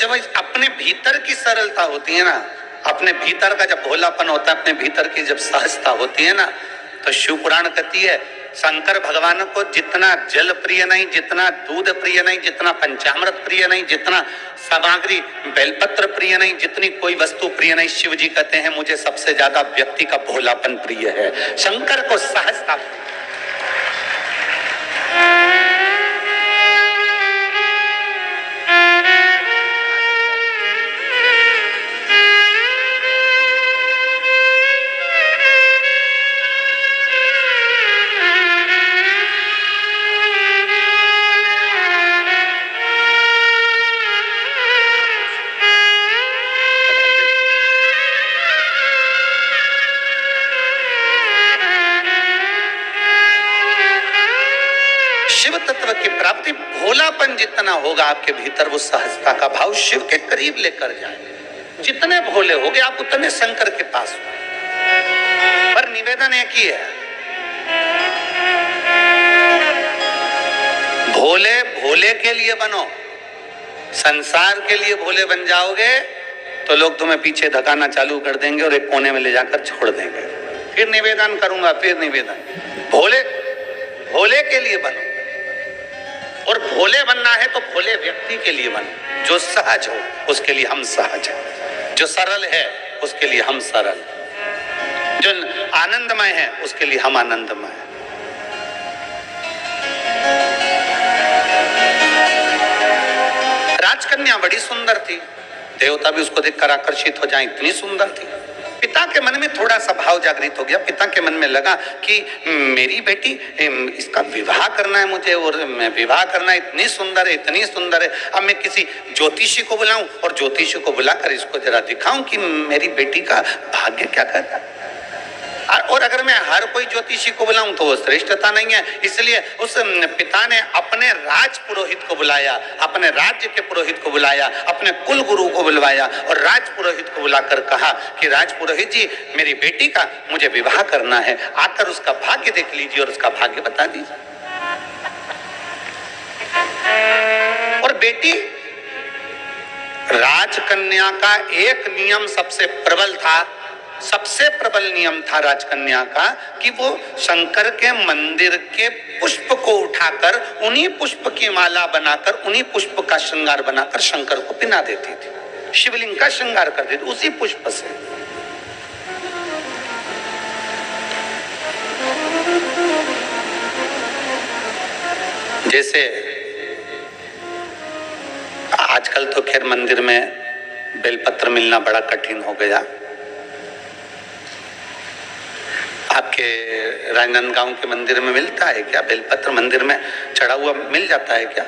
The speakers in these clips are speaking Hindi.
जब अपने भीतर की सरलता होती है ना, अपने भीतर का जब भोलापन होता है, अपने भीतर की जब सहजता होती है ना, तो शिव पुराण कहती है शंकर भगवान को जितना जल प्रिय नहीं, जितना दूध प्रिय नहीं, जितना पंचामृत प्रिय नहीं, जितना सामग्री बेलपत्र प्रिय नहीं, जितनी कोई वस्तु प्रिय नहीं, शिव जी कहते हैं मुझे सबसे ज्यादा व्यक्ति का भोलापन प्रिय है। शंकर को सहजता। शिव तत्व की प्राप्ति भोलापन जितना होगा आपके भीतर, वो सहजता का भाव शिव के करीब लेकर जाए। जितने भोले होगे आप उतने शंकर के पास हो। पर निवेदन एक ही है, भोले भोले के लिए बनो। संसार के लिए भोले बन जाओगे तो लोग तुम्हें पीछे धकाना चालू कर देंगे और एक कोने में ले जाकर छोड़ देंगे। फिर निवेदन करूंगा, फिर निवेदन, भोले भोले के लिए बनो। और भोले बनना है तो भोले व्यक्ति के लिए बनो। जो सहज हो उसके लिए हम सहज हैं, जो सरल है उसके लिए हम सरल, जो आनंदमय है उसके लिए हम आनंदमय हैं। राजकन्या बड़ी सुंदर थी, देवता भी उसको देखकर आकर्षित हो जाए, इतनी सुंदर थी। पिता के मन में थोड़ा सा भाव जागृत हो गया। पिता के मन में लगा कि मेरी बेटी, इसका विवाह करना है मुझे, और मैं विवाह करना है, इतनी सुंदर है, इतनी सुंदर है। अब मैं किसी ज्योतिषी को बुलाऊं और ज्योतिषी को बुलाकर इसको जरा दिखाऊं कि मेरी बेटी का भाग्य क्या कहता है। और अगर मैं हर कोई ज्योतिषी को बुलाऊं तो वो श्रेष्ठता नहीं है। इसलिए उस पिता ने अपने राज पुरोहित को बुलाया, अपने राज्य के पुरोहित को बुलाया, अपने कुल गुरु को बुलवाया और राज पुरोहित को बुलाकर कहा कि राज पुरोहित जी, मेरी बेटी का मुझे विवाह करना है, आकर उसका भाग्य देख लीजिए और उसका भाग्य बता दीजिए। और बेटी, राजकन्या का एक नियम सबसे प्रबल था, सबसे प्रबल नियम था राजकन्या का कि वो शंकर के मंदिर के पुष्प को उठाकर उन्हीं पुष्प की माला बनाकर, उन्हीं पुष्प का श्रृंगार बनाकर शंकर को पिना देती थी, शिवलिंग का श्रृंगार कर देती उसी पुष्प से। जैसे आजकल तो खैर मंदिर में बेलपत्र मिलना बड़ा कठिन हो गया। आपके राजनांदगांव के मंदिर में मिलता है क्या बेलपत्र? मंदिर में चढ़ा हुआ मिल जाता है क्या?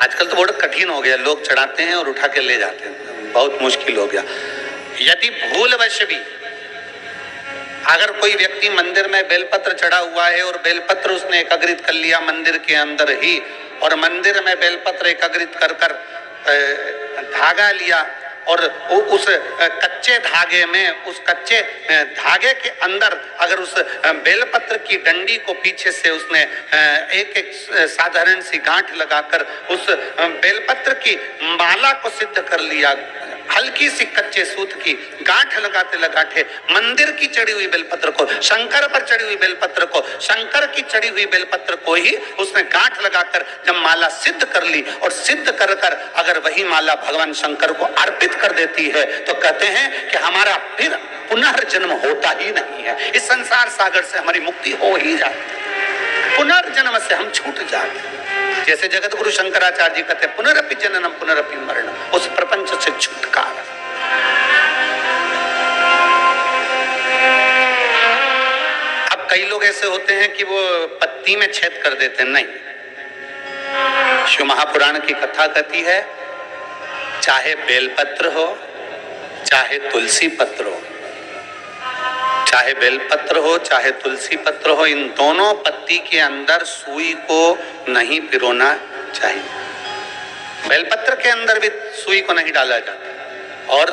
आजकल तो बहुत कठिन हो गया, लोग चढ़ाते हैं और उठा के ले जाते हैं, बहुत मुश्किल हो गया। यदि भूलवश भी अगर कोई व्यक्ति मंदिर में बेलपत्र चढ़ा हुआ है और बेलपत्र उसने एकत्रित कर लिया मंदिर के अंदर ही, और मंदिर में बेलपत्र एकत्रित कर कर धागा लिया और उस कच्चे धागे में, उस कच्चे धागे के अंदर अगर उस बेलपत्र की डंडी को पीछे से उसने एक एक साधारण सी गांठ लगाकर उस बेलपत्र की माला को सिद्ध कर लिया, हल्की सी कच्चे सूत की गांठ लगाते लगाते मंदिर की चढ़ी हुई बेलपत्र को, शंकर पर चढ़ी हुई बेलपत्र को, शंकर की चढ़ी हुई बेलपत्र को ही उसने गांठ लगाकर जब माला सिद्ध कर ली और सिद्ध कर कर अगर वही माला भगवान शंकर को अर्पित कर देती है तो कहते हैं कि हमारा फिर पुनर्जन्म होता ही नहीं है, इस संसार सागर से हमारी मुक्ति हो ही जाती है, पुनर्जन्म से हम छूट जाते हैं। जैसे जगत गुरु शंकराचार्य जी कहते हैं पुनरपि जननम पुनरपि मरणम, उस प्रपंच से छुटकारा। अब कई लोग ऐसे होते हैं कि वो पत्ती में छेद कर देते हैं, नहीं। शिव महापुराण की कथा कहती है चाहे बेलपत्र हो चाहे तुलसी पत्र हो, चाहे बेलपत्र हो चाहे तुलसी पत्र हो, इन दोनों पत्ती के अंदर सुई को नहीं पिरोना चाहिए। बेलपत्र के अंदर भी सुई को नहीं डाला जाता और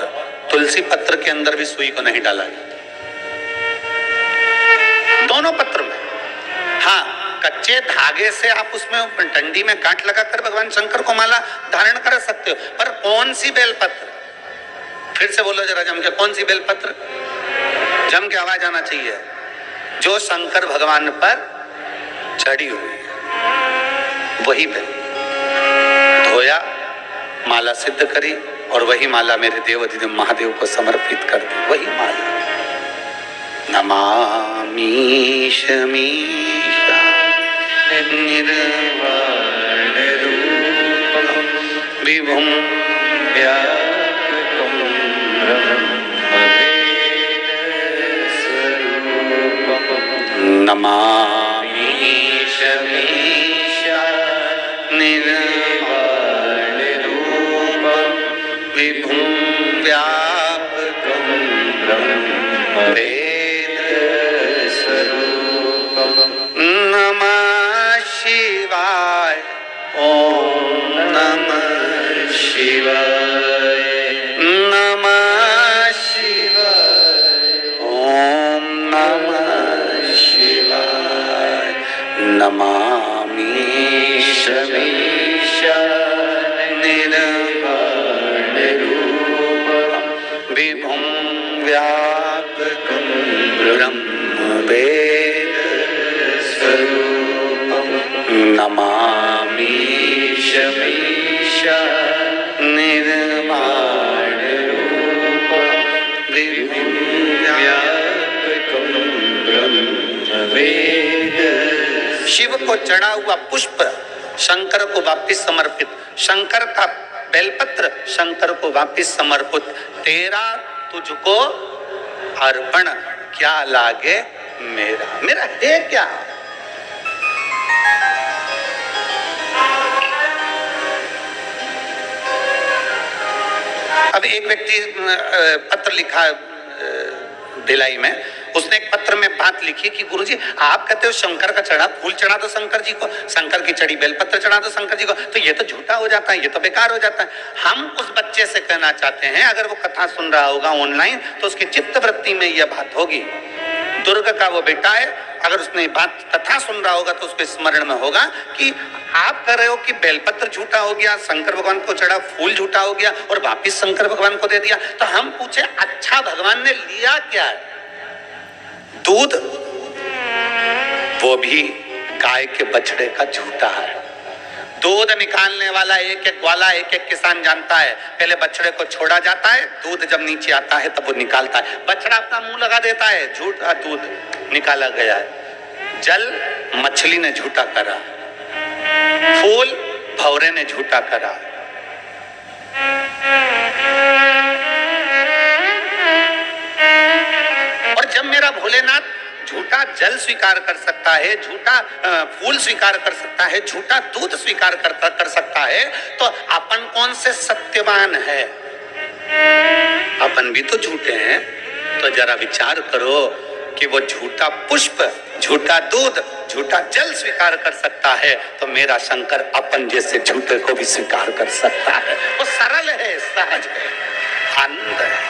तुलसी पत्र के अंदर भी सुई को नहीं डाला जाता, दोनों पत्र में। हाँ, कच्चे धागे से आप उसमें डंडी में गांठ लगाकर भगवान शंकर को माला धारण कर सकते हो, पर कौन सी बेलपत्र? फिर से बोलो जरा जम के, कौन सी बेलपत्र? जम के आवाज आना चाहिए। जो शंकर भगवान पर चढ़ी हुई है वही बेल धोया, माला सिद्ध करी और वही माला मेरे देवाधिदेव महादेव को समर्पित कर दी। वही माला नमामि शमीशा निर्वाण रूपम विभुम व्यापकं ब्रह्मवेद स्वरूपम नमामि शमीशा निर्वाण रूपम विभुम व्यापकं ब्रह्मवेद नमः शिवाय। ओम नमः शिवाय। नमः शिवाय। ओम नमः शिवाय। नमामि शमीशा निर्वाण रूपम विभुम व्यापकं ब्रह्मवेद नमामि शमीशा निर्वाण रूपम विभुम व्यापकं ब्रह्मवेद। शिव को चढ़ा हुआ पुष्प शंकर को वापिस समर्पित, शंकर का बेलपत्र शंकर को वापिस समर्पित। तेरा तुझको अर्पण, क्या लागे मेरा, मेरा है क्या? अब एक व्यक्ति पत्र लिखा भिलाई में, उसने एक पत्र में बात लिखी कि गुरुजी आप कहते हो शंकर का चढ़ा फूल चढ़ा दो शंकर जी को, शंकर की चढ़ी बेलपत्र चढ़ा दो शंकर जी को, तो ये तो झूठा हो जाता है, ये तो बेकार हो जाता है। हम उस बच्चे से कहना चाहते हैं, अगर वो कथा सुन रहा होगा ऑनलाइन तो उसकी चित्त वृत्ति में यह बात होगी। दुर्ग का वो बेटा है, अगर उसने बात कथा सुन रहा होगा तो उसके स्मरण में होगा कि आप कह रहे हो कि बेलपत्र झूठा हो गया, शंकर भगवान को चढ़ा फूल झूठा हो गया और वापिस शंकर भगवान को दे दिया। तो हम पूछे अच्छा भगवान ने लिया क्या है? दूध, वो भी गाय के बछड़े का झूठा है। दूध निकालने वाला एक एक वाला एक एक किसान जानता है, पहले बछड़े को छोड़ा जाता है, दूध जब नीचे आता है तब वो निकालता है। बछड़ा अपना मुंह लगा देता है, झूठा दूध निकाला गया है। जल मछली ने झूठा करा, फूल भौरे ने झूठा करा। और जब मेरा भोलेनाथ झूठा जल स्वीकार कर सकता है, झूठा फूल स्वीकार कर सकता है, झूठा दूध स्वीकार कर सकता है, तो अपन कौन से सत्यवान है? अपन भी तो झूठे हैं। तो जरा विचार करो कि वो झूठा पुष्प, झूठा दूध, झूठा जल स्वीकार कर सकता है, तो मेरा शंकर अपन जैसे झूठे को भी स्वीकार कर सकता है। वो सरल है, सहज है, आनंद है।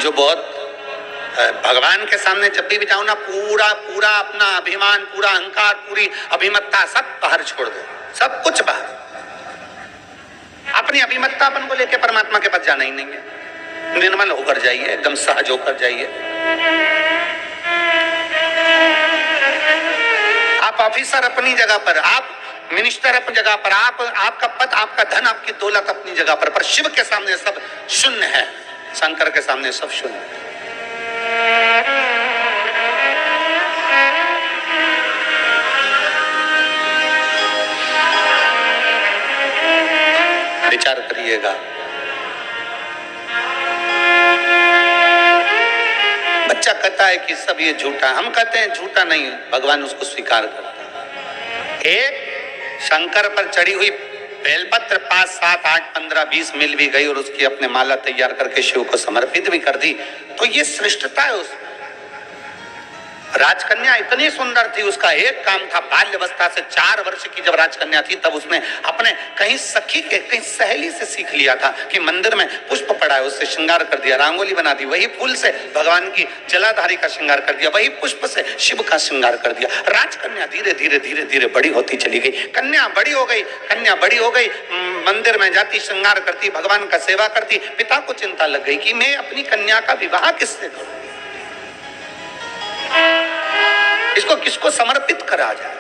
जो बहुत भगवान के सामने जब भी जाओ ना, पूरा पूरा अपना अभिमान, पूरा अहंकार, पूरी अभिमत्ता सब बाहर छोड़ दो, सब कुछ बाहर। अपनी अभिमत्ता अपन को लेके परमात्मा के पास जाना ही नहीं है। निर्मल होकर जाइए, एकदम सहज होकर जाइए। आप ऑफिसर अपनी जगह पर, आप मिनिस्टर अपनी जगह पर, आपका पद, आपका धन, आपकी दौलत अपनी जगह पर शिव के सामने सब शून्य है, शंकर के सामने सब शून्य। विचार करिएगा। बच्चा कहता है कि सब ये झूठा, हम कहते हैं झूठा नहीं, भगवान उसको स्वीकार करता है। एक शंकर पर चढ़ी हुई बेलपत्र 5, 7, 8, 15, 20 मिल भी गई और उसकी अपने माला तैयार करके शिव को समर्पित भी कर दी, तो ये श्रेष्ठता है उसमें। राजकन्या इतनी सुंदर थी, उसका एक काम था, बाल्यावस्था से 4 वर्ष की जब राजकन्या थी तब उसने अपने कहीं सखी के, कहीं सहेली से सीख लिया था कि मंदिर में पुष्प पड़ा है, उससे श्रृंगार कर दिया, रंगोली बना दी, वही फूल से भगवान की जलाधारी का श्रृंगार कर दिया, वही पुष्प से शिव का श्रृंगार कर दिया। राजकन्या धीरे धीरे धीरे धीरे बड़ी होती चली गई, कन्या बड़ी हो गई, कन्या बड़ी हो गई, मंदिर में जाती, श्रृंगार करती, भगवान का सेवा करती। पिता को चिंता लग गई कि मैं अपनी कन्या का विवाह किससे करूं, इसको किसको समर्पित करा जाए,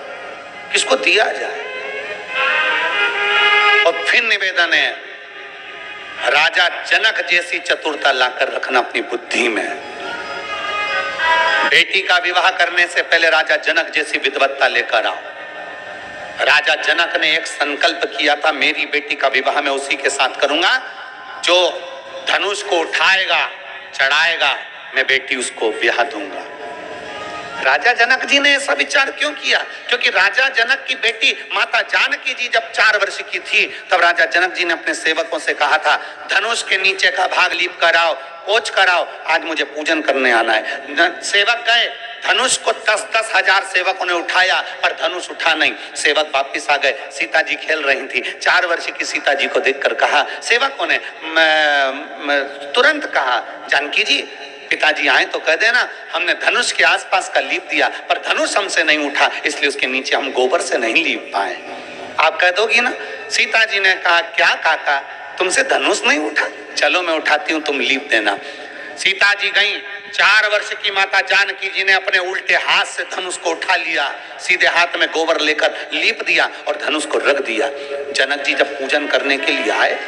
किसको दिया जाए। और फिर निवेदन है, राजा जनक जैसी चतुरता लाकर रखना अपनी बुद्धि में। बेटी का विवाह करने से पहले राजा जनक जैसी विद्वत्ता लेकर आओ। राजा जनक ने एक संकल्प किया था, मेरी बेटी का विवाह मैं उसी के साथ करूंगा जो धनुष को उठाएगा, चढ़ाएगा, मैं बेटी उसको ब्याह दूंगा। राजा जनक जी ने ऐसा विचार क्यों किया? क्योंकि राजा जनक की बेटी माता जानकी जी जब 4 वर्ष की थी तब राजा जनक जी ने अपने सेवकों से कहा था, धनुष के नीचे का भाग लीप कराओ, पोंछ कराओ, आज मुझे पूजन करने आना है। सेवक गए, धनुष को 10-10 हजार सेवकों ने उठाया पर धनुष उठा नहीं। सेवक वापिस आ गए, सीता जी खेल रही थी। 4 वर्ष की सीता जी को देखकर कहा, सेवकों ने तुरंत कहा, जानकी जी पिताजी आए तो कह देना हमने धनुष के आसपास का लीप दिया पर धनुष हमसे नहीं उठा, इसलिए उसके नीचे हम गोबर से नहीं लीप पाए। आप कह दोगी ना? सीता जी ने कहा, क्या काका तुमसे धनुष नहीं उठा, चलो मैं उठाती हूँ, तुम लीप देना। सीता जी गई, 4 वर्ष की माता जानकी जी ने अपने उल्टे हाथ से धनुष को उठा लिया, सीधे हाथ में गोबर लेकर लीप दिया और धनुष को रख दिया। जनक जी जब पूजन करने के लिए आए,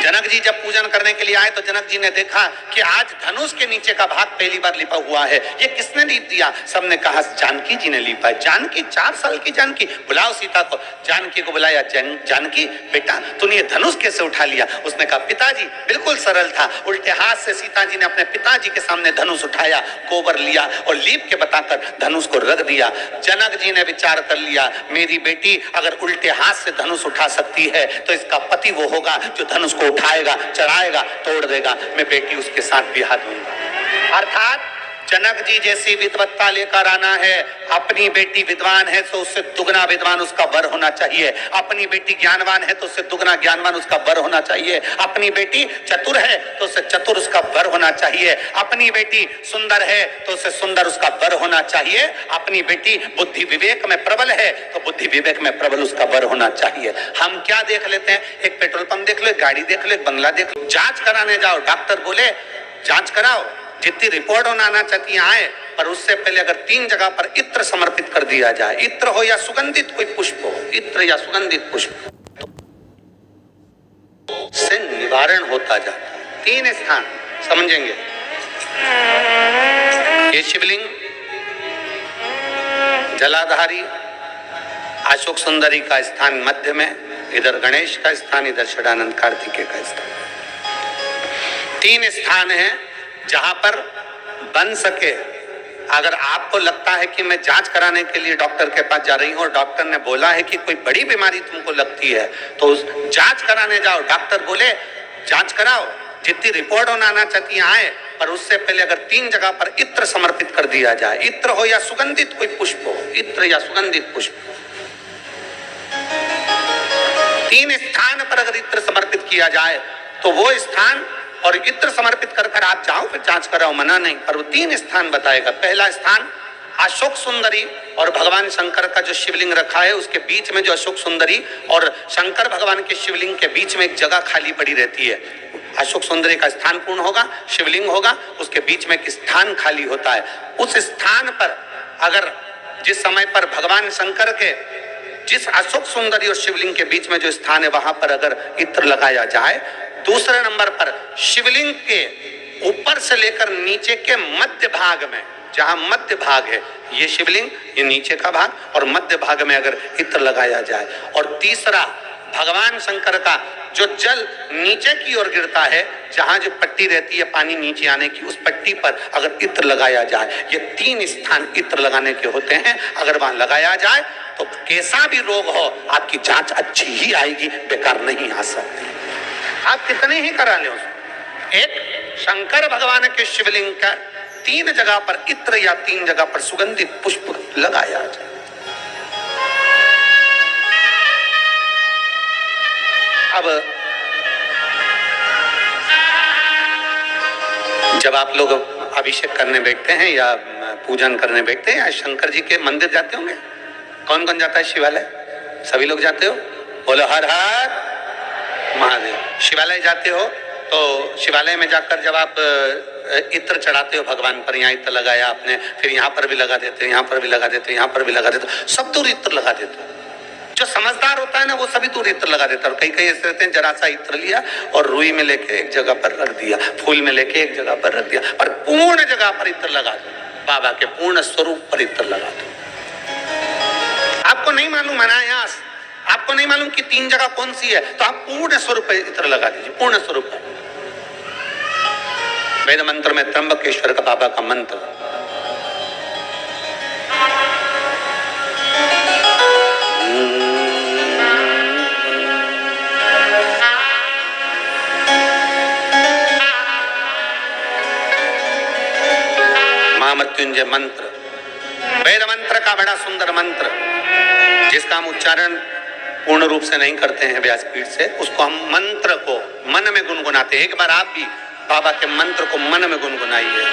जनक जी जब पूजन करने के लिए आए तो जनक जी ने देखा कि आज धनुष के नीचे का भाग पहली बार लिपा हुआ है, ये किसने लीप दिया? सबने कहा जानकी जी ने लिपा है। जानकी, 4 साल की जानकी, बुलाओ सीता को। जानकी को बुलाया, जानकी बेटा तूने ये धनुष कैसे उठा लिया? उसने कहा पिताजी बिल्कुल सरल था, उल्टे हाथ से सीता जी ने अपने पिताजी के सामने धनुष उठाया, गोबर लिया और लीप के बताकर धनुष को रख दिया। जनक जी ने विचार कर लिया, मेरी बेटी अगर उल्टे हाथ से धनुष उठा सकती है तो इसका पति वो होगा जो धनुष को उठाएगा, चढ़ाएगा, तोड़ देगा, मैं बेटी उसके साथ ब्याह दूंगा। अर्थात जनक जी जैसी विद्वत्ता लेकर आना है। अपनी बेटी विद्वान है तो उससे दुगना विद्वान उसका वर होना चाहिए, अपनी बेटी ज्ञानवान है तो उससे दुगना ज्ञानवान उसका वर होना चाहिए, अपनी बेटी चतुर है तो उससे चतुर उसका वर होना चाहिए, अपनी बेटी सुंदर है तो उससे सुंदर उसका वर होना चाहिए, अपनी बेटी बुद्धि विवेक में प्रबल है तो बुद्धि विवेक में प्रबल उसका वर होना चाहिए। हम क्या देख लेते हैं, एक पेट्रोल पंप देख लो, एक गाड़ी देख लो, एक बंगला देख लो, जांच कराने जाओ, डॉक्टर बोले जांच कराओ, जितनी रिपोर्ट होना आना चाहती आए, पर उससे पहले अगर 3 जगह पर इत्र समर्पित कर दिया जाए, इत्र हो या सुगंधित कोई पुष्प हो, इत्र या सुगंधित पुष्प, तो से निवारण होता जाता है। 3 स्थान समझेंगे, ये शिवलिंग, जलाधारी, अशोक सुंदरी का स्थान मध्य में, इधर गणेश का स्थान, इधर षडानंद कार्तिकेय का स्थान। 3 स्थान है जहां पर बन सके। अगर आपको लगता है कि मैं जांच कराने के लिए डॉक्टर के पास जा रही हूं और डॉक्टर ने बोला है कि कोई बड़ी बीमारी तुमको लगती है तो उस जांच कराने जाओ, डॉक्टर बोले जांच कराओ, जितनी रिपोर्ट होना आना चाहती आए, पर उससे पहले अगर 3 जगह पर इत्र समर्पित कर दिया जाए, इत्र हो या सुगंधित कोई पुष्प हो, इत्र या सुगंधित पुष्प, 3 स्थान पर अगर इत्र समर्पित किया जाए तो वो स्थान और इत्र समर्पित कर कर आप जाओ, फिर जांच कराओ, मना नहीं, पर वो 3 स्थान बताएगा। पहला स्थान अशोक सुंदरी और भगवान शंकर का जो शिवलिंग रखा है उसके बीच में, जो अशोक सुंदरी और शंकर भगवान के शिवलिंग के बीच में एक जगह खाली पड़ी रहती है। अशोक सुंदरी का स्थान पूर्ण होगा, शिवलिंग होगा, उसके बीच में एक स्थान खाली होता है। उस स्थान पर अगर जिस समय पर भगवान शंकर के जिस अशोक सुंदरी और शिवलिंग के बीच में जो स्थान है वहां पर अगर इत्र लगाया जाए, दूसरे नंबर पर शिवलिंग के ऊपर से लेकर नीचे के मध्य भाग में, जहां मध्य भाग है ये शिवलिंग, ये नीचे का भाग, और मध्य भाग में अगर इत्र लगाया जाए, और तीसरा भगवान शंकर का जो जल नीचे की ओर गिरता है, जहां जो पट्टी रहती है पानी नीचे आने की, उस पट्टी पर अगर इत्र लगाया जाए, ये 3 स्थान इत्र लगाने के होते हैं। अगर वहां लगाया जाए तो कैसा भी रोग हो आपकी जांच अच्छी ही आएगी, बेकार नहीं आ सकती। आप कितने ही करा ले उसको। एक शंकर भगवान के शिवलिंग का 3 जगह पर इत्र या 3 जगह पर सुगंधित पुष्प लगाया जाए। अब जब आप लोग अभिषेक करने बैठते हैं या पूजन करने बैठते हैं या शंकर जी के मंदिर जाते होंगे, कौन कौन जाता है शिवालय? सभी लोग जाते हो? बोलो हर हर महादेव। शिवालय जाते हो तो शिवालय में जाकर जब आप इत्र चढ़ाते हो भगवान पर, यहाँ इत्र लगाया आपने, फिर यहाँ पर भी लगा देते हो, यहाँ पर भी लगा देते हो, यहाँ पर भी लगा देते हो, सब दूर इत्र लगा देते हो। जो समझदार होता है ना वो सभी दूर इत्र लगा देता है। और कई कई ऐसे रहते हैं जरा सा इत्र लिया और रुई में लेके एक जगह पर रख दिया, फूल में लेके एक जगह पर रख दिया, और पूर्ण जगह पर इत्र लगा दो, बाबा के पूर्ण स्वरूप पर इत्र लगा दो। आपको नहीं मालूम अनायास, आपको नहीं मालूम कि 3 जगह कौन सी है, तो आप पूर्ण स्वरूप पर इत्र लगा दीजिए, पूर्ण स्वरूप पर। वेद मंत्र में त्र्यंबकेश्वर का बाबा का मंत्र, महामृत्युंजय मंत्र, वेद मंत्र का बड़ा सुंदर मंत्र, जिसका हम उच्चारण पूर्ण रूप से नहीं करते हैं व्यासपीठ से, उसको हम मंत्र को मन में गुनगुनाते हैं। एक बार आप भी बाबा के मंत्र को मन में गुनगुनाइए।